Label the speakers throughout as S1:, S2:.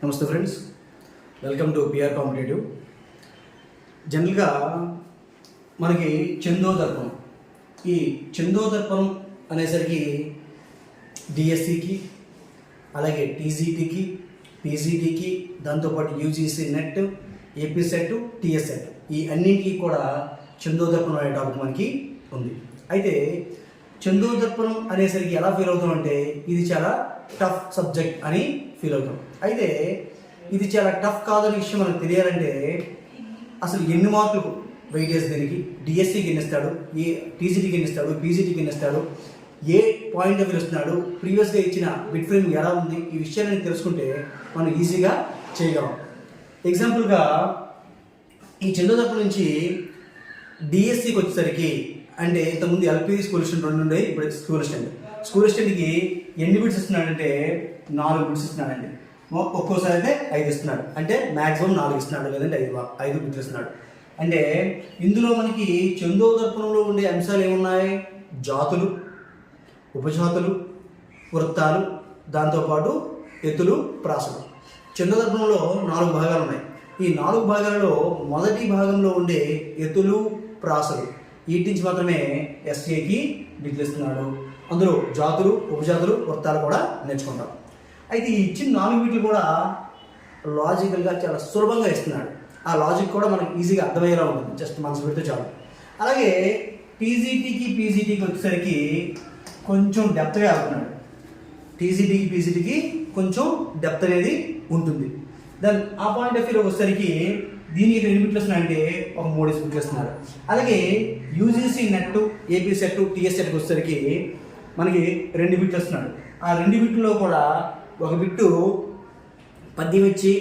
S1: నమస్తే friends, welcome to PR competitive. జనరల్గా మనకి చందోదర్పణం, ఈ చందోదర్పణం అనేసరికి డిఎస్సికి, అలాగే టీజీటీకి, పీజీటీకి, దాంతోపాటు UGC net, AP set, TS set, ఈ అన్నింటికి కూడా చందోదర్పణం అనే టాపిక్ మనకి ఉంది. అయితే చందోదర్పణం అనేసరికి ఎలా ఫీల్ అవుతాం అంటే ఇది చాలా టఫ్ సబ్జెక్ట్ అని ఫీల్ అవుతాం. అయితే ఇది చాలా టఫ్ కాదని విషయం మనకు తెలియాలంటే అసలు ఎన్ని మార్కులు వెయిటేజ్ దీనికి, డిఎస్సికి ఎన్ని ఇస్తాడు, ఏ టీజీటీకి ఎన్ని ఇస్తాడు, పీజీటీకి ఎన్ని ఇస్తాడు, ఏ పాయింట్ ఆఫ్ వ్యూ ఇస్తున్నాడు, ప్రీవియస్గా ఇచ్చిన బిట్ ఫ్రేమ్ ఎలా ఉంది, ఈ విషయాన్ని తెలుసుకుంటే మనం ఈజీగా చేయగలం. ఎగ్జాంపుల్గా ఈ చందోదర్పణం నుంచి డిఎస్సికి వచ్చేసరికి, అంటే ఇంతకుముందు ఎల్పీ స్కూల్ అసిస్టెంట్ 2 ఉండే, ఇప్పుడు స్కూల్ అసిస్టెంట్కి ఎన్ని బిట్స్ ఇస్తున్నాడంటే 4 బిట్స్ ఇస్తున్నాడండి. ఒక్కోసారి అయితే 5 ఇస్తున్నాడు, అంటే మ్యాక్సిమం 4 ఇస్తున్నాడు, లేదంటే 5 బిట్లు ఇస్తున్నాడు. అంటే ఇందులో మనకి చందోదర్పణంలో ఉండే అంశాలు ఏమున్నాయి? జాతులు, ఉపజాతులు, వృత్తాలు, దాంతోపాటు ఎత్తులు, ప్రాసలు. చందోదర్పణంలో 4 భాగాలు ఉన్నాయి. ఈ 4 భాగాలలో మొదటి భాగంలో ఉండే ఎత్తులు, ప్రాసలు, వీటి నుంచి మాత్రమే ఎస్ఏకి బిట్లు ఇస్తున్నాడు. అందులో జాతులు, ఉపజాతులు, వృత్తాలు కూడా నేర్చుకుంటాం. అయితే ఈ ఇచ్చిన 4 బిట్లు కూడా లాజికల్గా చాలా సులభంగా ఇస్తున్నాడు. ఆ లాజిక్ కూడా మనకి ఈజీగా అర్థమయ్యేలా ఉంటుంది, జస్ట్ మనసు పెడితే చాలు. అలాగే పీజీటీకి వచ్చేసరికి కొంచెం డెప్త్గా అవుతున్నాడు. పీజీటీకి కొంచెం డెప్త్ అనేది ఉంటుంది. దాని ఆ పాయింట్ ఆఫ్ వ్యూలో వచ్చేసరికి దీనికి 2 బిట్లు వస్తున్నాయంటే ఒక 3 బిట్లు వస్తున్నాడు. అలాగే UGC net, AP set, TS సెట్కి వచ్చేసరికి మనకి 2 బిట్లు వస్తున్నాడు. ఆ 2 బిట్లో కూడా ఒక బిట్టు పద్యం ఇచ్చి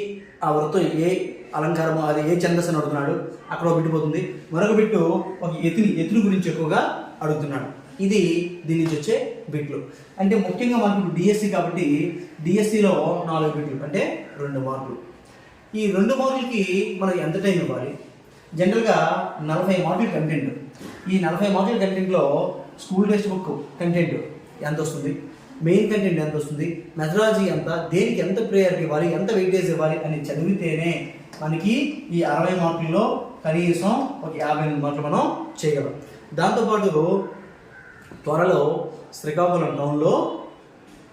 S1: ఆ వృత్తం ఏ అలంకారమో, అది ఏ ఛందస్సు అని అడుగుతున్నాడు, అక్కడ ఒక బిట్టు పోతుంది. మరొక బిట్టు ఒక ఎత్తుల గురించి ఎక్కువగా అడుగుతున్నాడు. ఇది దీని నుంచి వచ్చే బిట్లు. అంటే ముఖ్యంగా మనకు డిఎస్సి కాబట్టి డిఎస్సిలో 4 బిట్లు అంటే 2 మార్కులు. ఈ 2 మార్కులకి మనం ఎంత టైం ఇవ్వాలి? జనరల్గా 40 మార్కుల కంటెంట్. ఈ 40 మార్కుల కంటెంట్లో స్కూల్ టెక్స్ట్ బుక్ కంటెంట్ ఎంత వస్తుంది, మెయిన్ కంటెంట్ ఎంత వస్తుంది, మెథడాలజీ ఎంత, దేనికి ఎంత ప్రయారిటీ ఇవ్వాలి, ఎంత వెయిటేజ్ ఇవ్వాలి అని చదివితేనే మనకి ఈ 60 మార్కుల్లో కనీసం ఒక 58 మార్కులు మనం చేయగలం. దాంతోపాటు త్వరలో శ్రీకాకుళం టౌన్లో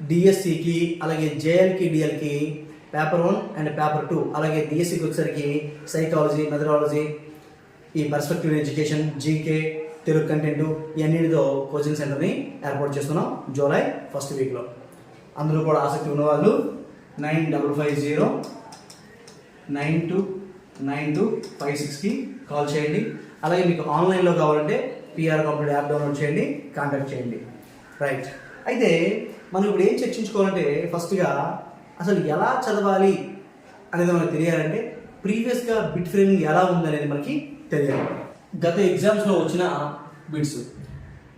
S1: డిఎస్సికి, అలాగే జేఎల్కి, డిఎల్కి పేపర్ 1 అండ్ పేపర్ 2, అలాగే డిఎస్సికి వచ్చేసరికి సైకాలజీ, మెథడాలజీ, ఈ perspective education, GK, Telugu content, ఇవన్నిటితో కోచింగ్ సెంటర్ని ఏర్పాటు చేస్తున్నాం జూలై 1st వీక్లో. అందులో కూడా ఆసక్తి ఉన్నవాళ్ళు 9550929256కి కాల్ చేయండి. అలాగే మీకు ఆన్లైన్లో కావాలంటే పిఆర్ కాంపిటేటివ్ యాప్ డౌన్లోడ్ చేయండి, కాంటాక్ట్ చేయండి. రైట్. అయితే మనం ఇప్పుడు ఏం చర్చించుకోవాలంటే ఫస్ట్గా అసలు ఎలా చదవాలి అనేది మనకు తెలియాలంటే ప్రీవియస్గా బిట్ ఫ్రేమింగ్ ఎలా ఉందనేది మనకి తెలియాలి. గత ఎగ్జామ్స్లో వచ్చిన బిట్స్,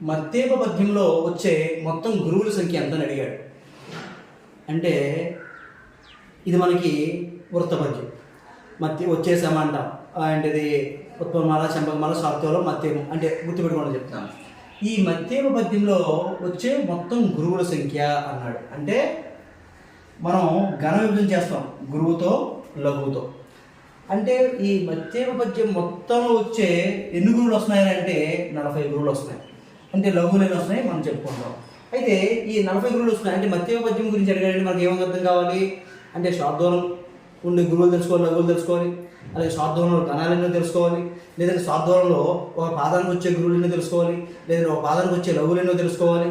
S1: మత్తేప పద్యంలో వచ్చే మొత్తం గురువుల సంఖ్య ఎంత అని అడిగాడు. అంటే ఇది మనకి వృత్త పద్యం, మత్తి వచ్చేసామంటాం. అంటే ఇది ఉత్పలమాల, చంపకమాల, సాక్తలో మత్తేపం అంటే గుర్తుపెట్టుకోవడం చెప్తాను. ఈ మత్తేప పద్యంలో వచ్చే మొత్తం గురువుల సంఖ్య అన్నాడు. అంటే మనం ఘన విభజన చేస్తాం గురువుతో, లఘువుతో. అంటే ఈ మత్తేప పద్యం మొత్తంలో వచ్చే ఎన్ని గురువులు వస్తున్నాయంటే 40 గురువులు వస్తున్నాయి. అంటే లఘువులు ఎన్ని వస్తున్నాయి మనం చెప్పుకుంటాం. అయితే ఈ 40 గురువులు వస్తున్నాయి. అంటే మత్తేప పద్యం గురించి అడిగాడంటే మనకి ఏమని అర్థం కావాలి అంటే శార్దూలం ఉండే గురువులు తెలుసుకోవాలి, లఘువులు తెలుసుకోవాలి, అలాగే శార్దూలంలో ఘనాలెన్నో తెలుసుకోవాలి, లేదంటే శార్దూలంలో ఒక పాదానికి వచ్చే గురువులు ఎన్నో తెలుసుకోవాలి, లేదంటే ఒక పాదానికి వచ్చే లఘువులు ఎన్నో తెలుసుకోవాలి.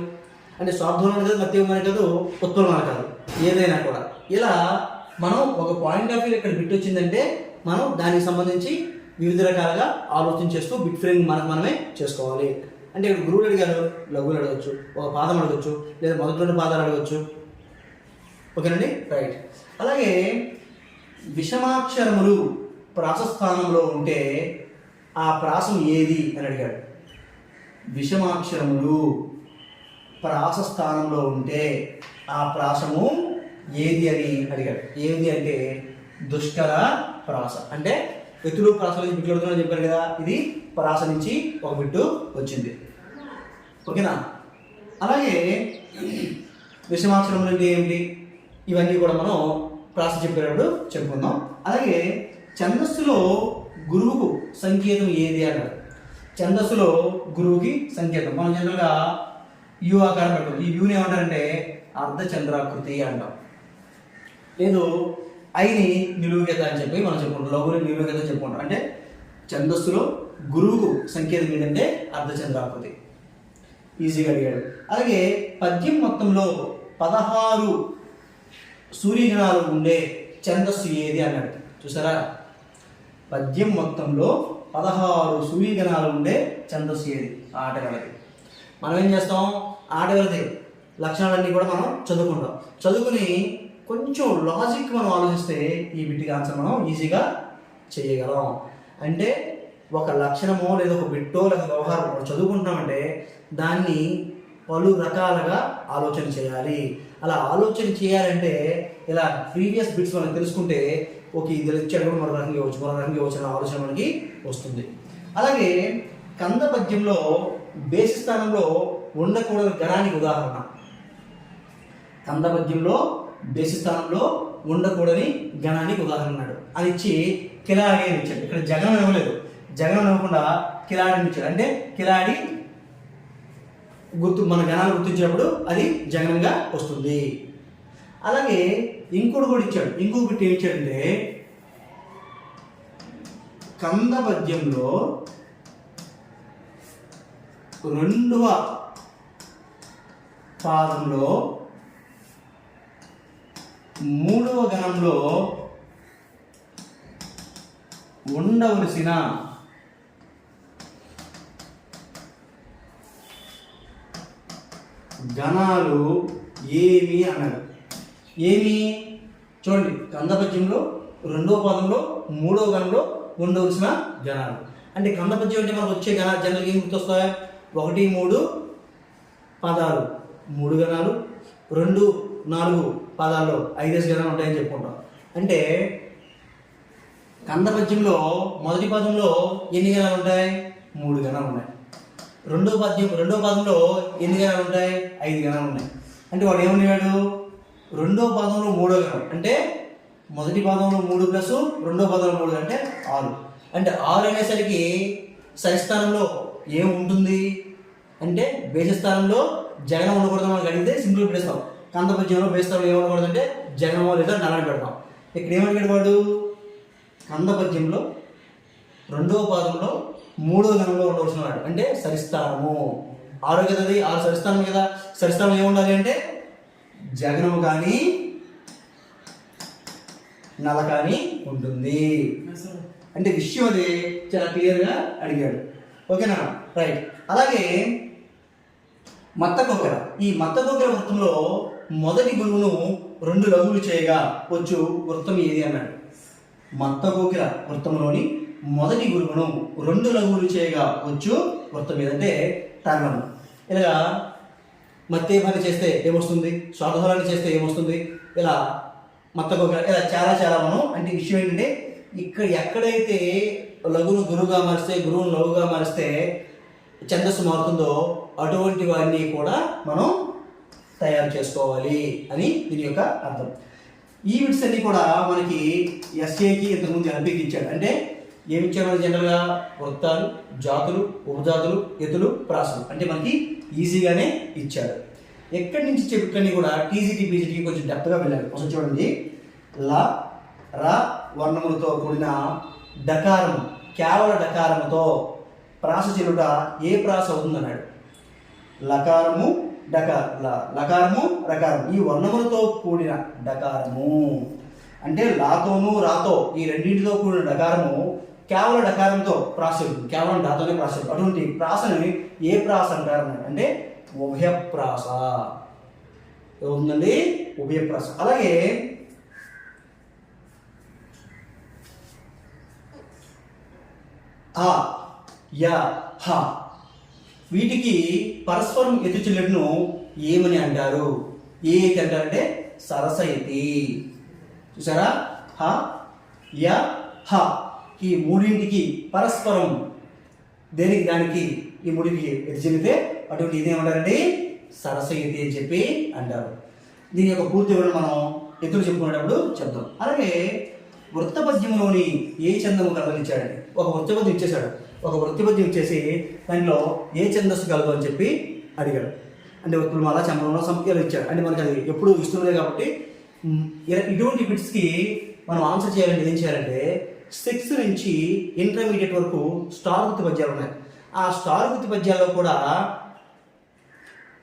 S1: అంటే శార్దూలం అనేది మత్తేపం కాదు, ఉత్పలమాల కాదు, ఏదైనా కూడా. ఇలా మనం ఒక పాయింట్ ఆఫ్ వ్యూ ఇక్కడ బిట్ వచ్చిందంటే మనం దానికి సంబంధించి వివిధ రకాలుగా ఆలోచన చేస్తూ బిట్ ఫ్రేమింగ్ మనమే చేసుకోవాలి. అంటే ఇక్కడ గురువులు అడిగారు, లఘువులు అడగచ్చు, ఒక పాదం అడగచ్చు, లేదా మొదటి 2 పాదాలు అడగచ్చు. ఓకేనండి, రైట్. అలాగే విషమాక్షరములు ప్రాసస్థానంలో ఉంటే ఆ ప్రాసం ఏది అని అడిగాడు. విషమాక్షరములు ప్రాసస్థానంలో ఉంటే ఆ ప్రాసము ఏది అని అడిగాడు. ఏది అంటే దుష్కర ప్రాస. అంటే ఎత్తులు ప్రాసల నుంచి బిట్లు అడుగుతున్నా చెప్పారు కదా, ఇది ప్రాస నుంచి ఒక బిట్టు వచ్చింది. ఓకేనా? అలాగే విషమాక్షరములు అంటే ఏమిటి, ఇవన్నీ కూడా మనం ప్రాస చెప్పేటప్పుడు చెప్పుకుందాం. అలాగే ఛందస్సులో గురువుకు సంకేతం ఏది అన్నాడు. ఛందస్సులో గురువుకి సంకేతం మనం జనరల్గా యు ఆకారం పెడతాం. ఈ యుని ఏమంటారంటే అర్ధచంద్రాకృతి అంటాం. లేదు ఐని నిలువుగీత అని చెప్పి మనం చెప్పుకుంటాం. లఘుని నిలువుగీత చెప్పుకుంటాం. అంటే ఛందస్సులో గురువుకు సంకేతం ఏంటంటే అర్ధచంద్రాకృతి. ఈజీగా అడిగాడు. అలాగే పద్యం మొత్తంలో 16 సూర్యగణాలు ఉండే ఛందస్సు ఏది అన్నాడు. చూసారా, పద్యం మొత్తంలో 16 సూర్యగణాలు ఉండే ఛందస్సు ఏది? ఆటగాళ్ళది. మనం ఏం చేస్తాం, ఆటగాళ్ళది లక్షణాలన్నీ కూడా మనం చదువుకుంటాం. చదువుకుని కొంచెం లాజిక్ మనం ఆలోచిస్తే ఈ బిట్టికి ఆన్సర్ మనం ఈజీగా చేయగలం. అంటే ఒక లక్షణమో లేదా ఒక బిట్టో లేదా వ్యవహారం చదువుకుంటున్నామంటే దాన్ని పలు రకాలుగా ఆలోచన చేయాలి. అలా ఆలోచన చేయాలంటే ఇలా ప్రీవియస్ బిట్స్ మనం తెలుసుకుంటే ఓకే ఇది ఇచ్చాడు కూడా మరో రకంగా ఇవ్వచ్చు, మరో రకంగా ఇవ్వచ్చు అనే ఆలోచన మనకి వస్తుంది. అలాగే కంద పద్యంలో బేసి స్థానంలో ఉండకూడని గణానికి ఉదాహరణ. కంద పద్యంలో బేసి స్థానంలో ఉండకూడని గణానికి ఉదాహరణ అన్నాడు. అది ఇచ్చి కిలాడి అని ఇచ్చాడు. ఇక్కడ జగనం ఇవ్వలేదు, జగనం ఇవ్వకుండా కిలాడి అని ఇచ్చాడు. అంటే కిలాడి గుర్తు మన గణాలు గుర్తించినప్పుడు అది జగనంగా వస్తుంది. అలాగే ఇంకోటి కూడా ఇచ్చాడు. ఇంకొక బిట్ ఏమి ఇచ్చాడంటే కంద పద్యంలో 2వ పాదంలో 3వ గణంలో ఉండవలసిన గణాలు ఏమి అన్నాడు. ఏమి చూడండి, కందపద్యంలో 2వ పాదంలో 3వ గణంలో ఉండవలసిన గణాలు. అంటే కందపద్యం అంటే మనకు వచ్చే గణాలు జనరల్గా ఏం గుర్తొస్తాయి? 1, 3 పదాలు 3 గణాలు, 2, 4 పదాల్లో 5 గణాలు ఉంటాయని చెప్పుకుంటాం. అంటే కందపద్యంలో మొదటి పదంలో ఎన్ని గణాలు ఉంటాయి? 3 గణాలు ఉన్నాయి. రెండవ పాదంలో ఎన్ని గణాలు ఉంటాయి? 5 గణాలు ఉన్నాయి. అంటే వాడు ఏమన్నాడు? 2వ పాదంలో 3వ గణం అంటే మొదటి పాదంలో 3 ప్లస్ 2వ పాదంలో 3 అంటే 6. అంటే 6 అనేసరికి సరిస్థానంలో ఏముంటుంది అంటే బేసి స్థానంలో జగనం ఉండకూడదు. మనకు అడిగితే సింపుల్ పెడతాం. కందపద్యంలో బేసి స్థానంలో ఏమనకూడదు అంటే జగనమో లేదా నలని పెడతాం. ఇక్కడ ఏమడిగాడు వాడు? కందపద్యంలో 2వ పాదంలో 3వ గణంలో ఉండవలసిన వాడు అంటే సరిస్థానము. 6 కదా, అది 6 సరిస్థానం కదా. సరిస్థానం ఏముండాలి అంటే జగనము కానీ నల కానీ ఉంటుంది. అంటే విషయం అది చాలా క్లియర్గా అడిగాడు. ఓకేనా, రైట్. అలాగే మత్తకోకిల. ఈ మత్తకోకిల వృత్తంలో మొదటి గురువును 2 లఘువులు చేయగా వచ్చు వృత్తం ఏది అన్నాడు. మత్తకోకిల వృత్తంలోని మొదటి గురువును 2 లఘువులు చేయగా వచ్చు వృత్తం ఏదంటే తర్ణం. ఇలాగా మత్తేభాన్ని చేస్తే ఏమొస్తుంది, స్వాగతాన్ని చేస్తే ఏమొస్తుంది, ఇలా మత్తకోకిల ఇలా చాలా మనం అంటే విషయం ఏంటంటే ఇక్కడ ఎక్కడైతే లఘువును గురువుగా మారిస్తే, గురువును లఘువుగా మారిస్తే ఛందస్సు మారుతుందో అటువంటి వారిని కూడా మనం తయారు చేసుకోవాలి అని దీని యొక్క అర్థం. ఈ బిట్స్ అన్ని కూడా మనకి ఎస్ఏకి ఇంతకుముందు ఎంపీకి ఇచ్చాడు. అంటే ఏమి ఇచ్చాడు మనకి? జనరల్గా వృత్తాలు, జాతులు, ఉపజాతులు, ఎత్తులు, ప్రాసలు అంటే మనకి ఈజీగానే ఇచ్చాడు. ఎక్కడి నుంచి చెప్పని కూడా టీజీటీ పీజీటీకి కొంచెం డెప్త్గా వెళ్ళాలి. కొంచెం చూడండి, ల ర వర్ణములతో కూడిన డకారం, కేవల డకారముతో ప్రాస చెలుట ఏ ప్రాస అవుతుందన్నాడు. లకారము లకారము రకారం ఈ వర్ణములతో కూడిన డకారము అంటే లాతోను రాతో ఈ రెండింటితో కూడిన డకారము కేవల డకారంతో ప్రాస చెలుతుంది. కేవలం డాతోనే ప్రాస చెలుతుంది. అటువంటి ప్రాసని ఏ ప్రాస అంటారు అంటే ఉభయప్రాస ఏముందండి? ఉభయప్రాస. అలాగే ఆ యా హ వీటికి పరస్పరం ఎత్తు చెల్లెటను ఏమని అంటారు? ఏ అంటారంటే సరసయతి. చూసారా, హ య హ ఈ మూడింటికి పరస్పరం దేనికి దానికి ఈ మూడింటికి ఎత్తు చెల్లితే అటువంటి ఇదేమంటారంటే సరసయతి అని చెప్పి అంటారు. దీని యొక్క పూర్తి వివరణ మనం ఎత్తులు చెప్పుకునేటప్పుడు చెప్తాం. అలాగే వృత్తపద్యంలోని ఏ చందము కలదని ఇచ్చాడండి. ఒక వృత్తపద్యం ఇచ్చేశాడు. ఒక వృత్తపద్యం ఇచ్చేసి దాంట్లో ఏ ఛందస్సు కలదు అని చెప్పి అడిగాడు. అంటే వృత్తులమాల, చంద్రంలో సంఖ్యలు ఇచ్చాడు. అంటే మనకి అది ఎప్పుడు ఇష్టమే కాబట్టి ఇటువంటి బిట్స్కి మనం ఆన్సర్ చేయాలంటే ఏం చేయాలంటే 6 నుంచి ఇంటర్మీడియట్ వరకు స్టార్ గుర్తు పద్యాలు ఉన్నాయి. ఆ స్టార్ గుర్తు పద్యాల్లో కూడా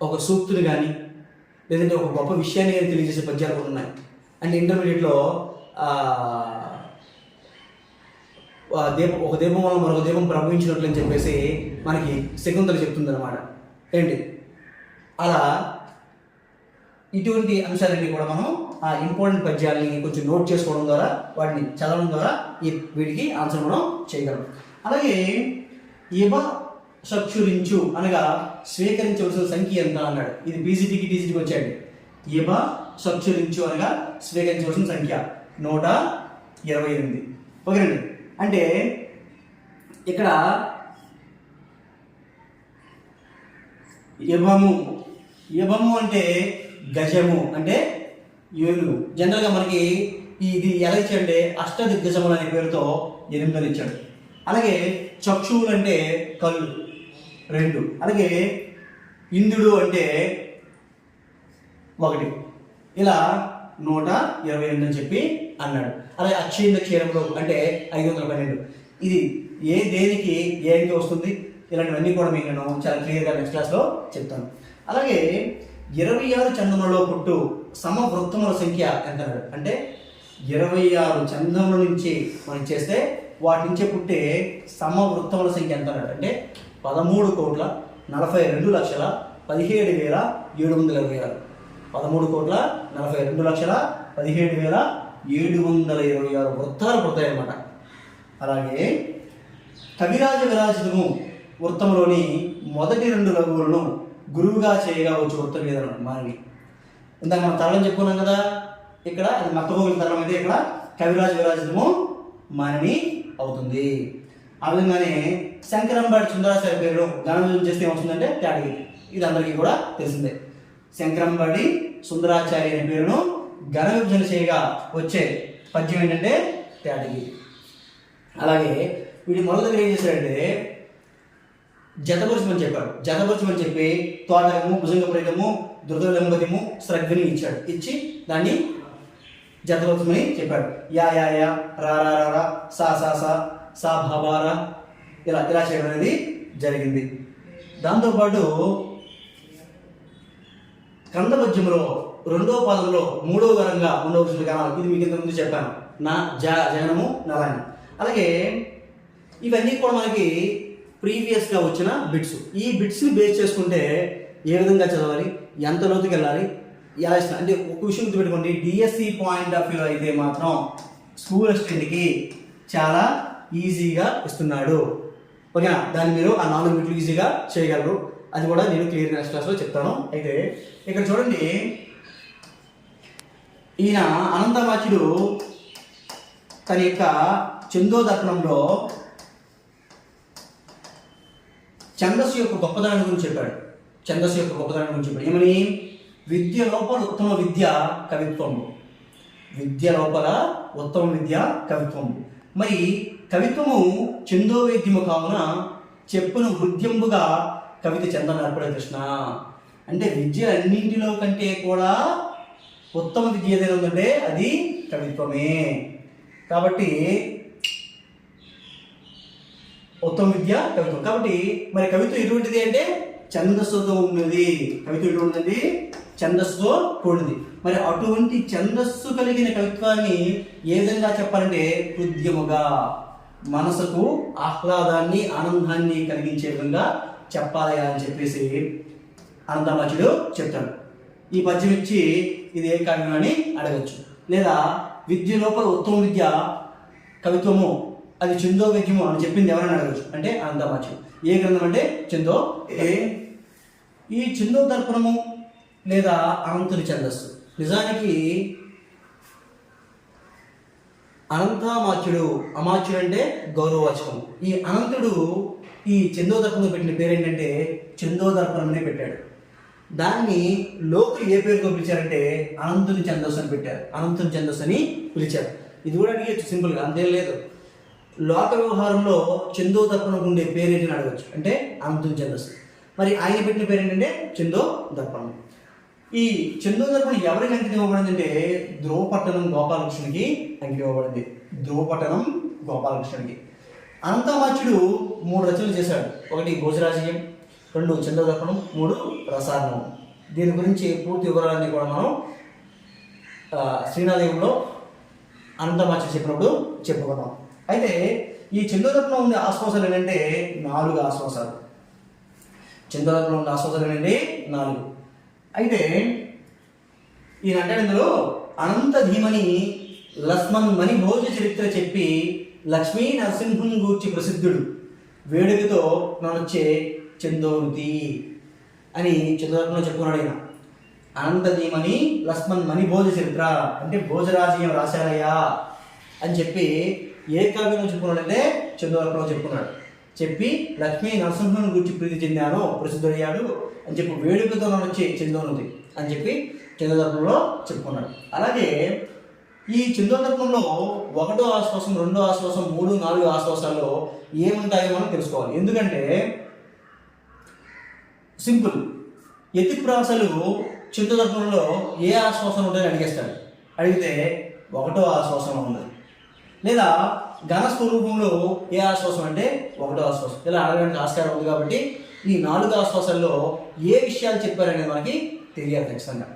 S1: ఒక సూక్తులు కానీ లేదంటే ఒక గొప్ప విషయాన్ని కానీ తెలియజేసే పద్యాలు కూడా ఉన్నాయి. అంటే ఇంటర్మీడియట్లో ఒక దీపం వల్ల మరొక దీపం ప్రభవించినట్లు అని చెప్పేసి మనకి శకుంతల చెప్తుంది అనమాట. ఏంటి అలా ఇటువంటి అంశాలన్నీ కూడా మనం ఆ ఇంపార్టెంట్ పద్యాలని కొంచెం నోట్ చేసుకోవడం ద్వారా వాటిని చదవడం ద్వారా వీటికి ఆన్సర్ మనం చేయగలం. అలాగే ఇవ చక్షురించు అనగా స్వీకరించవలసిన సంఖ్య ఎంత అన్నాడు. ఇది పీజీటీకి టీజీటీకి వచ్చాడు. ఇవ చక్షురించు అనగా స్వీకరించవలసిన సంఖ్య 128. ఓకేనండి. అంటే ఇక్కడ యభము అంటే గజము అంటే ఏనుగు. జనరల్గా మనకి ఇది ఎలా ఇచ్చాడంటే అష్టదిగ్గజములు అనే పేరుతో 8 ఇచ్చాడు. అలాగే చక్షువులు అంటే కళ్ళు 2. అలాగే ఇంద్రుడు అంటే 1. ఇలా 128 అని చెప్పి అన్నాడు. అలాగే అక్షయింద క్షీరంలో అంటే 512. ఇది దేనికి ఏ అంకె వస్తుంది ఇలాంటివన్నీ కూడా మీకు నేను చాలా క్లియర్గా నెక్స్ట్ క్లాస్లో చెప్తాను. అలాగే 26 చందములలో పుట్టు సమవృత్తముల సంఖ్య ఎంత అన్నాడు. అంటే 26 చందముల నుంచి మనం చేస్తే వాటి నుంచే పుట్టే సమవృత్తముల సంఖ్య ఎంత అన్నాడు. అంటే 13,42,17,726. 13,42,17,726 వృత్తాలు పుడతాయి అన్నమాట. అలాగే కవిరాజ విరాజితము వృత్తములోని మొదటి 2 లఘువులను గురువుగా చేయగా వచ్చి వృత్తం మీద మానవి. ఇందాక మనం తరలం చెప్పుకున్నాం కదా. ఇక్కడ అది మత్తగోగుల తరం అయితే ఇక్కడ కవిరాజ విరాజితము మానవి అవుతుంది. ఆ విధంగానే శంకరంబాడి సుందరాచార్య పేరు గణవిజయం చేస్తే ఏమవుతుందంటే త్యాటగిరి. ఇది అందరికీ కూడా తెలిసిందే. శంకరంబాడి సుందరాచార్య అనే పేరును ఘన విభజన చేయగా వచ్చే పద్యం ఏంటంటే త్యాటగిరి. అలాగే వీడి మొదటి దగ్గర ఏం చేశాడంటే జతపరచమని చెప్పాడు. జతపరచమని చెప్పి తోటకము, భుజంగప్రేతము, దుర్గలంబతిము, స్రగ్ని ఇచ్చాడు. ఇచ్చి దాన్ని జతపరచమని చెప్పాడు. యా యా యా, రా రా రా రా, సా సా సా, సా భాబారా, ఇలా చేయడం అనేది జరిగింది. దాంతోపాటు కందపద్యంలో 2వ పాదంలో 3వ వరంగా ఉండవలసిన కారణాలు ఇది మీకు ఇంతకుముందు చెప్పాను. నా జగనము నలాని. అలాగే ఇవన్నీ కూడా మనకి ప్రీవియస్గా వచ్చిన బిట్స్. ఈ బిట్స్ని బేస్ చేసుకుంటే ఏ విధంగా చదవాలి, ఎంత లోతుకి వెళ్ళాలి, ఎలా ఇష్టం అంటే ఒక విషయం గుర్తుపెట్టుకోండి. డిఎస్సి పాయింట్ ఆఫ్ వ్యూ అయితే మాత్రం స్కూల్ అసిస్టెంట్కి చాలా ఈజీగా ఇస్తున్నాడు. ఓకేనా. దాన్ని మీరు ఆ 4 బిట్లు ఈజీగా చేయగలరు. అది కూడా నేను క్లియర్ నెక్స్ట్ క్లాస్లో చెప్తాను. అయితే ఇక్కడ చూడండి, ఈయన అనంతమాచుడు తన యొక్క చందోదర్పణంలో ఛందస్సు యొక్క గొప్పదనం గురించి చెప్పాడు. ఏమని? విద్య లోపల ఉత్తమ విద్య కవిత్వము. మరి కవిత్వము చందోవేద్యము కావున చెప్పును హృద్యంబుగా కవిత చంద నర్పడ కృష్ణ. అంటే విద్య అన్నింటిలో కంటే కూడా ఉత్తమ విద్య ఏదైనా ఉందంటే అది కవిత్వమే. కాబట్టి ఉత్తమ విద్య కవిత్వం. కాబట్టి మరి కవిత్వం ఎటువంటిది అంటే ఛందస్సుతో ఉన్నది. కవిత్వం ఎటువంటిది? ఛందస్సుతో కూడింది. మరి అటువంటి ఛందస్సు కలిగిన కవిత్వాన్ని ఏ విధంగా చెప్పాలంటే హృద్యముగా, మనసుకు ఆహ్లాదాన్ని, ఆనందాన్ని కలిగించే విధంగా చెప్పాలి అని చెప్పేసి అనంతమాచుడు చెప్తాడు. ఈ పద్యం ఇచ్చి ఇది ఏ కావ్యం అని అడగచ్చు. లేదా విద్య లోపల ఉత్తమ విద్య కవిత్వము, అది చందో వేద్యము అని చెప్పింది ఎవరైనా అడగచ్చు. అంటే అనంతమాచుడు. ఏ గ్రంథం అంటే చందో. ఈ చందో దర్పణము లేదా అనంతుడి ఛందస్సు. నిజానికి అనంతమాచుడు, అమాచుడు అంటే గౌరవవాచకం. ఈ అనంతుడు ఈ చందోదర్పణం పెట్టిన పేరు ఏంటంటే చందోదర్పణం అనే పెట్టాడు. దాన్ని లోకులు ఏ పేరుతో పిలిచారంటే అనంతుని ఛందస్సు అని పెట్టారు. అనంతుని ఛందస్సు అని పిలిచారు. ఇది కూడా అడిగేచ్చు సింపుల్గా, అంతేం లేదు. లోక వ్యవహారంలో చందో దర్పణకు ఉండే పేరు ఏంటని అడగచ్చు. అంటే అనంతుని ఛందస్సు. మరి ఆయన పెట్టిన పేరు ఏంటంటే చందో దర్పణం. ఈ చందో దర్పణం ఎవరికి అంకితం ఇవ్వబడింది అంటే ధ్రువపట్టణం గోపాలకృష్ణునికి అంకితం ఇవ్వబడింది. ధ్రువపట్టణం గోపాలకృష్ణునికి. అనంతమాచ్యుడు 3 రచనలు చేశాడు. 1 భోజరాజీయం, 2 చందో దర్పణం, 3 రసార్ణవం. దీని గురించి పూర్తి వివరాలన్నీ కూడా మనం శ్రీనాథయంలో అనంతమాచ్యుడు చెప్పినప్పుడు చెప్పుకున్నాం. అయితే ఈ చందో దర్పణం ఉండే ఆశ్వాసాలు ఏంటంటే 4 ఆశ్వాసాలు. చందో దర్పణం ఉండే ఆశ్వాసాలు ఏంటంటే 4. అయితే ఈయన ఇందులో అనంత ధీమని లక్ష్మణ్ మణి భోజ చరిత్ర చెప్పి లక్ష్మీ నరసింహం గూర్చి ప్రసిద్ధుడు వేడుకతో నొచ్చే చందోనుతి అని చంద్రరత్నంలో చెప్పుకున్నాడు. ఆయన అనంత ధీమని లక్ష్మణ్ మణి భోజ చరిత్ర అంటే భోజరాజీయం రాశారయ్యా అని చెప్పి ఏ కావ్యంలో చెప్పుకున్నాడంటే చంద్రరత్నంలో చెప్పుకున్నాడు. చెప్పి లక్ష్మీ నరసింహం గురించి ప్రీతి చెందాను, ప్రసిద్ధుడయ్యాడు అని చెప్పి వేడుకతో వచ్చే చందోనుతి అని చెప్పి చంద్రదర్పణంలో చెప్పుకున్నాడు. అలాగే ఈ చందోదర్పణంలో 1వ ఆశ్వాసం, 2వ ఆశ్వాసం, 3, 4 ఆశ్వాసాల్లో ఏముంటాయో మనం తెలుసుకోవాలి. ఎందుకంటే సింపుల్, యతిప్రాసలు చందోదర్పణంలో ఏ ఆశ్వాసం ఉంటాయని అడిగేస్తాడు. అడిగితే 1వ ఆశ్వాసంలో ఉన్నది. లేదా ఘన స్వరూపంలో ఏ ఆశ్వాసం అంటే 1వ ఆశ్వాసం. ఇలా అడగడానికి ఆస్కారం ఉంది. కాబట్టి ఈ 4 ఆశ్వాసాల్లో ఏ విషయాలు చెప్పారనేది మనకి తెలియాలి ఖచ్చితంగా.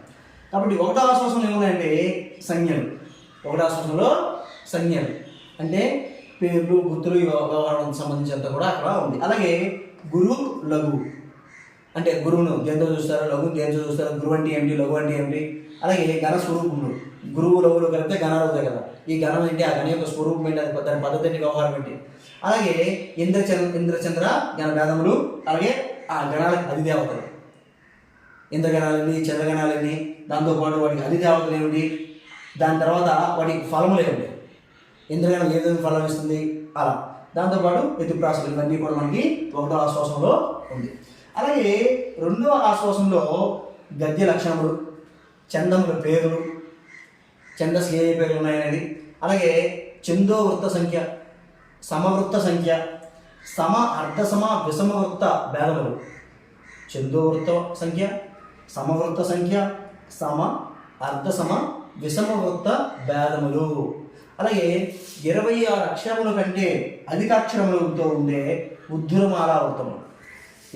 S1: కాబట్టి 1వ ఆశ్వాసంలో ఏమున్నాయంటే సంజ్ఞలు. 1వ ఆశ్వాసంలో సంజ్ఞలు అంటే పేర్లు, గుర్తులు, వ్యవహారానికి సంబంధించినంత కూడా అక్కడ ఉంది. అలాగే గురు, లఘు అంటే గురువును దేంతో చూస్తారు, లఘుని దేంతో చూస్తారు, గురువు అంటే ఏమిటి, లఘు అంటే ఏమిటి. అలాగే ఘన స్వరూపములు, గురువు లఘువులు కలిపితే గణాలు అవుతాయి కదా. ఈ గణం ఏంటి, ఆ గణ యొక్క స్వరూపం ఏంటి, అది దాని పద్ధతి ఏంటి, వ్యవహారం ఏంటి. అలాగే ఇంద్రచంద్ర గణ భేదములు, అలాగే ఆ గణాలకు అధిదేవతలు, ఇంద్రగణాలని, చంద్రగణాలని, దాంతోపాటు వాటికి అధిదేవతలు ఏమిటి, దాని తర్వాత వాటికి ఫలములు ఏమిటి, ఇంద్రగణం ఏ విధంగా ఫలం ఇస్తుంది, అలా. దాంతోపాటు యతిప్రాసలు ఇవన్నీ కూడా మనకి 1వ ఆశ్వాసంలో ఉంది. అలాగే 2వ ఆశ్వాసంలో గద్య లక్షణములు, చందముల పేర్లు, ఛందస్సు ఏ పేర్లు ఉన్నాయనేది, అలాగే చందో వృత్త సంఖ్య, సమవృత్త సంఖ్య, సమ అర్ధసమ విషమవృత్త భేదములు. చందో వృత్త సంఖ్య, సమవృత్త సంఖ్య, సమ అర్ధసమ విషమవృత్త భేదములు. అలాగే 26 అక్షరముల కంటే అధికాక్షరములతో ఉండే ఉద్ధురమాలా వృత్తములు.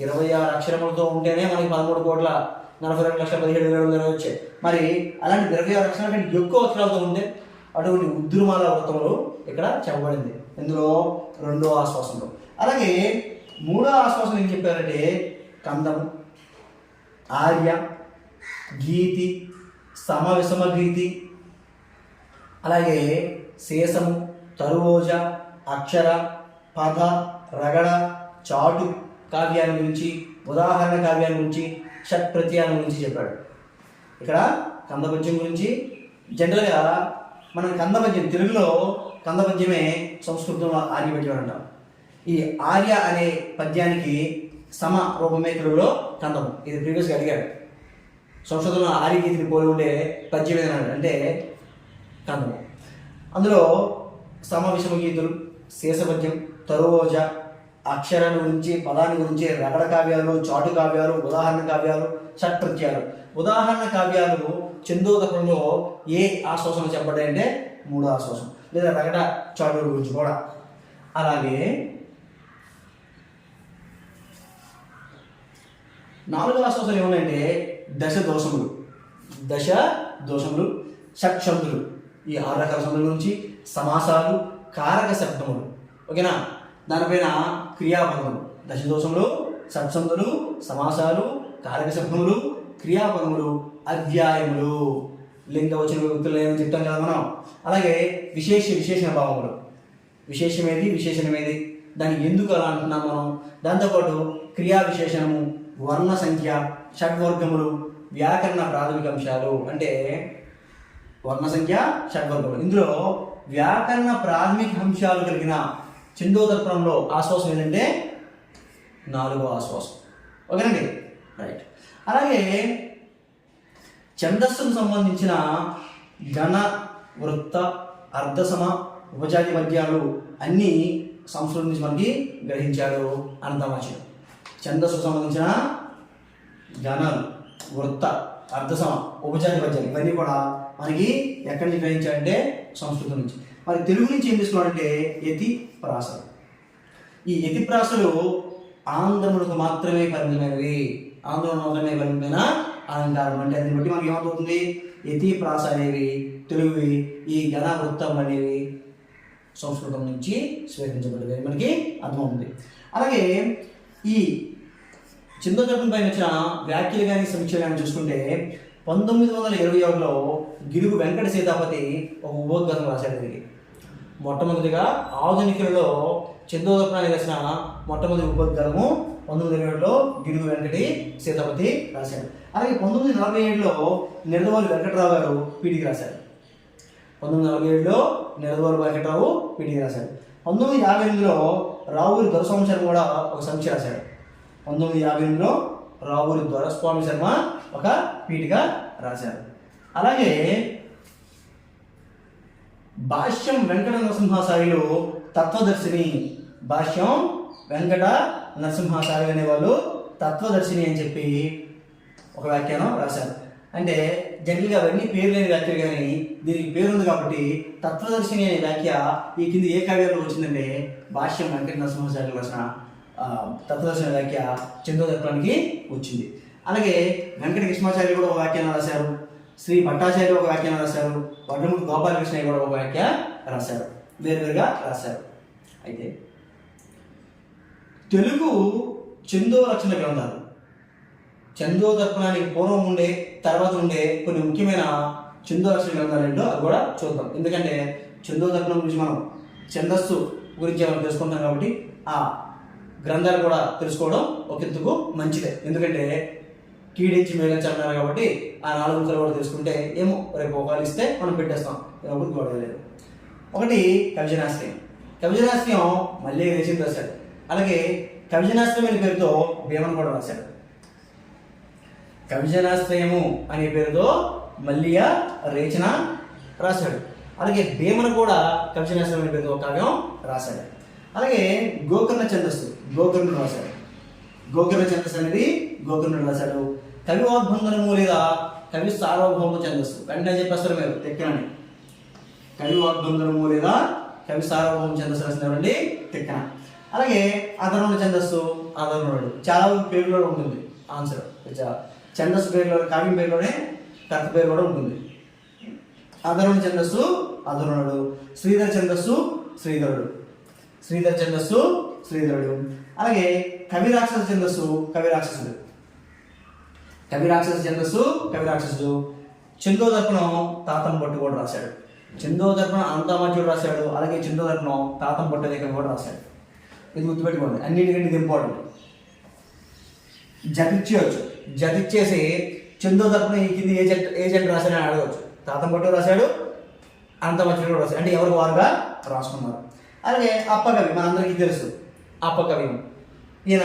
S1: 26 అక్షరములతో ఉంటేనే మనకి 13,42,17,720 వచ్చాయి. మరి అలాంటి 26 అక్షరాల కంటే ఎక్కువ అక్షరాలతో ఉంటే అటువంటి ఉద్ధురమాల వృత్తములు ఇక్కడ చెప్పబడింది ఇందులో 2వ ఆశ్వాసంలో. అలాగే 3వ ఆశ్వాసం ఏం చెప్పారంటే కందము, ఆర్య, గీతి, సమవిషమ గీతి, అలాగే శేషము, తరువోజ, అక్షర, పద, రగడ, చాటు కావ్యాల గురించి, ఉదాహరణ కావ్యాల గురించి, షట్ ప్రత్యయాల గురించి చెప్పాడు. ఇక్కడ కందపద్యం గురించి జనరల్గా మనం కందపద్యం, తెలుగులో కందపద్యమే, సంస్కృతంలో ఆర్యపద్యం అంటాం. ఈ ఆర్య అనే పద్యానికి సమ రూపమే తెలుగులో కందము. ఇది ప్రీవియస్గా అడిగాడు. సంస్కృతంలో ఆర్యగీతిని పోలి ఉండే పద్యం ఏదన్నాడు అంటే కందము. అందులో సమ విషమ గీతులు, శేషపద్యం, తరువోజ, అక్షరాన్ని గురించి, పదాన్ని గురించి, రగడ కావ్యాలు, చాటు కావ్యాలు, ఉదాహరణ కావ్యాలు, షట్ ప్రత్యయాలు. ఉదాహరణ కావ్యాలు చందోదకంలో ఏ ఆశ్వాసంలో చెప్పబడ్డాయంటే 3వ ఆశ్వాసం, లేదా రగడ చాటుల గురించి కూడా. అలాగే 4వ ఆశ్వాసాలు ఏమున్నాయంటే దశ దోషములు, షట్సంధులు, ఈ 6 రకాల సంధుల గురించి, సమాసాలు, కారక శబ్దములు. ఓకేనా. దానిపైన క్రియాపదములు, దశదోషములు, షట్సంధులు, సమాసాలు, కారక శబ్దములు, క్రియాపదములు, అధ్యాయములు, లింగ వచ్చిన వ్యక్తులు ఏమని చెప్తాం కదా మనం. అలాగే విశేషణ భావములు, విశేషమేది, విశేషణమేది, దాన్ని ఎందుకు అలా అంటున్నాం మనం. దాంతోపాటు క్రియా విశేషణము, వర్ణ సంఖ్య, షడ్వర్గములు, వ్యాకరణ ప్రాథమిక అంశాలు. అంటే వర్ణ సంఖ్య, షడ్వర్గములు. ఇందులో వ్యాకరణ ప్రాథమిక అంశాలు కలిగిన చందోదర్పణంలో ఆశ్వాసం ఏంటంటే 4వ ఆశ్వాసం. ఓకేనండి, రైట్. అలాగే ఛందస్సుకు సంబంధించిన గణ, వృత్త, అర్ధసమ, ఉపజాతి పద్యాలు అన్నీ సంస్కృతం నుంచి మనకి గ్రహించాడు అనంతమాచార్యుడు. ఛందస్సుకు సంబంధించిన గణాలు, వృత్త, అర్ధసమ, ఉపజాతి పద్యాలు ఇవన్నీ కూడా మనకి ఎక్కడి నుంచి గ్రహించాడంటే సంస్కృతం నుంచి. మరి తెలుగు నుంచి ఏం తీసుకున్నాడంటే యతి ప్రాసలు. ఈ యతి ప్రాసలు ఆంధ్రములకు మాత్రమే పరిమితమైనవి. ఆంధ్రములకు మాత్రమే పరిమితమైన అలంకారం. అంటే దాన్ని బట్టి మనకి ఏమవుతుంది, యతి ప్రాస అనేవి తెలుగువి, ఈ గణ వృత్తం అనేవి సంస్కృతం నుంచి స్వీకరించబడ్డవి మనకి అర్థమవుతుంది. అలాగే ఈ చిందోదర్పణ పైన వచ్చిన వ్యాఖ్యలు కానీ సమీక్షలు కానీ చూసుకుంటే 1921లో గిడుగు వెంకట సీతాపతి ఒక ఉపోద్ఘాతం రాశాడు. దీనికి మొట్టమొదటిగా ఆధునికులలో చిందోదర్పణ రాసిన మొట్టమొదటి ఉపోద్ఘాతము 1921లో గిడుగు వెంకటి సీతాపతి రాశాడు. అలాగే 1947లో నిడదవోలు వెంకటరావు గారు పీడికి రాశారు. 1947లో నిడదవోలు వెంకటరావు పీడికి రాశాడు. 1958లో రావూరి దొరస్వామి శర్మ కూడా ఒక సమీక్ష రాశాడు. 1958లో రావూరి దొరస్వామి శర్మ ఒక పీఠిగా రాశారు. అలాగే భాష్యం వెంకట నరసింహాచార్యులు తత్వదర్శిని, భాష్యం వెంకట నరసింహాచార్యులు అనేవాళ్ళు తత్వదర్శిని అని చెప్పి ఒక వ్యాఖ్యానం రాశారు. అంటే జనరల్గా అవన్నీ పేరు లేని వ్యాఖ్యలు, కానీ దీనికి పేరు ఉంది కాబట్టి తత్వదర్శిని అనే వ్యాఖ్య ఈ కింది ఏ కావ్యంలో వచ్చిందంటే భాష్యం వెంకట నరసింహాచార్యులు రాసిన తత్వదర్శన వ్యాఖ్య చిందోదర్పణానికి వచ్చింది. అలాగే వెంకట కృష్ణాచార్యులు కూడా ఒక వ్యాఖ్యానం రాశారు. శ్రీ భట్టాచార్యులు ఒక వ్యాఖ్యానం రాశారు. వడ్లమూడి గోపాలకృష్ణయ్య కూడా ఒక వ్యాఖ్య రాశారు. వేరువేరుగా రాశారు. అయితే తెలుగు చందో రచన గ్రంథాలు, చందోదర్పణానికి పూర్వం ఉండే తర్వాత ఉండే కొన్ని ముఖ్యమైన చందో రచన గ్రంథాలు ఏంటో అది కూడా చూద్దాం. ఎందుకంటే చందోదర్పణం గురించి మనం ఛందస్సు గురించి మనం తెలుసుకుంటాం కాబట్టి ఆ గ్రంథాలు కూడా తెలుసుకోవడం ఒక ఎత్తుకు మంచిదే. ఎందుకంటే కీడించి మేఘించాలన్నారు కాబట్టి ఆ 4 ముక్కలు కూడా తెలుసుకుంటే ఏమో రేపు ఒకవేళ ఇస్తే మనం పెట్టేస్తాం, ఎవరికి గొడవ లేదు. ఒకటి కవిజనాశ్రయం. కవిజనాశ్రయం మళ్ళీ రేసింది రాశాడు. అలాగే కవిజనాశ్రయం అనే పేరుతో భీమన్ కూడా రాశాడు. కవిజనాశ్రయము అనే పేరుతో మల్లియ రేచన రాశాడు. అలాగే భీమన్ కూడా కవిజనాశ్రయం అనే పేరుతో కావ్యం రాశాడు. అలాగే గోకర్ణ ఛందస్సు గోకర్ణుడు రాశాడు. గోకర్ణ ఛందస్సు అనేది గోకర్ణుడు రాశాడు. కవివాగ్బంధనము లేదా కవి సార్వభౌమ ఛందస్సు, వెంటనే చెప్పేస్తారు మీరు తెక్కనని. కవివాగ్బంధనము లేదా కవి సార్వభౌమ ఛందస్సు రాసినటువంటి తెక్కన. అలాగే అధర్వణ ఛందస్సు అధర్వణుడు. చాలా పేరులో ఉంటుంది ఆన్సర్. ఛందస్సు పేరులో, కావ్యం పేరులోనే కర్త పేరు కూడా ఉంటుంది. అధర్వణ ఛందస్సు అధర్వణుడు. శ్రీధర ఛందస్సు శ్రీధరుడు. శ్రీధర ఛందస్సు శ్రీధరుడు. అలాగే కవిరాక్షస ఛందస్సు కవిరాక్షసుడు. కవిరాక్షస ఛందస్సు కవిరాక్షసుడు. చందోదర్పణం తాతం పట్టు కూడా రాశాడు. చందోదర్పణం అనంతమాచార్యుడు రాశాడు. అలాగే చందోదర్పణం తాతం పట్టు అనే కవి కూడా రాశాడు. ఇది గుర్తుపెట్టుకోండి, అన్నిటికంటే ఇది ఇంపార్టెంట్. జతిచ్చేయచ్చు. జతిచ్చేసి చందోదర్పణం ఈ కింది ఏజెంట్ రాశాడని అడగవచ్చు. తాతం పట్టు రాశాడు, అనంతమాచార్యుడు కూడా రాశాడు. అంటే ఎవరికి వారుగా రాసుకున్నారు. అలాగే అప్పకవి మనందరికీ తెలుసు. అప్పకవి ఈయన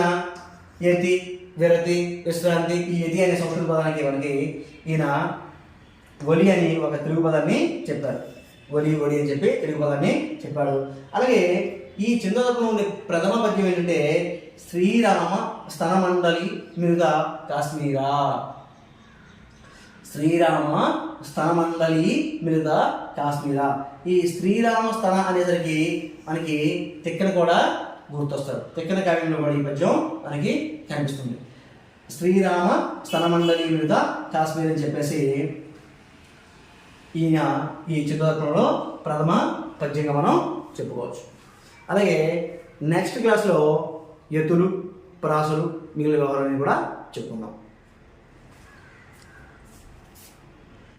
S1: యతి, విరతి, విశ్రాంతి, ఈ యతి అనే సంస్కృత పదానికి మనకి ఈయన ఒలి అని ఒక తెలుగు పదాన్ని చెప్పారు. ఒలి అని చెప్పి తెలుగు పదాన్ని చెప్పాడు. అలాగే ఈ చందోదర్పణం ఉండే ప్రథమ పద్యం ఏంటంటే శ్రీరామ స్తనమండలి మీద కాశ్మీరా. శ్రీరామ స్తనమండలి మీద కాశ్మీరా. ఈ శ్రీరామ స్తన అనేసరికి మనకి తిక్కన కూడా గుర్తొస్తారు. తిక్కన కావ్యంలో కూడా ఈ పద్యం మనకి కనిపిస్తుంది. శ్రీరామ స్తనమండలి మీద కాశ్మీర్ అని చెప్పేసి ఈయన ఈ చందోదర్పణంలో ప్రథమ పద్యంగా మనం చెప్పుకోవచ్చు. అలాగే నెక్స్ట్ క్లాస్లో యతులు, ప్రాసలు, మిగిలిన వ్యవహారాన్ని కూడా చెప్పుకుందాం.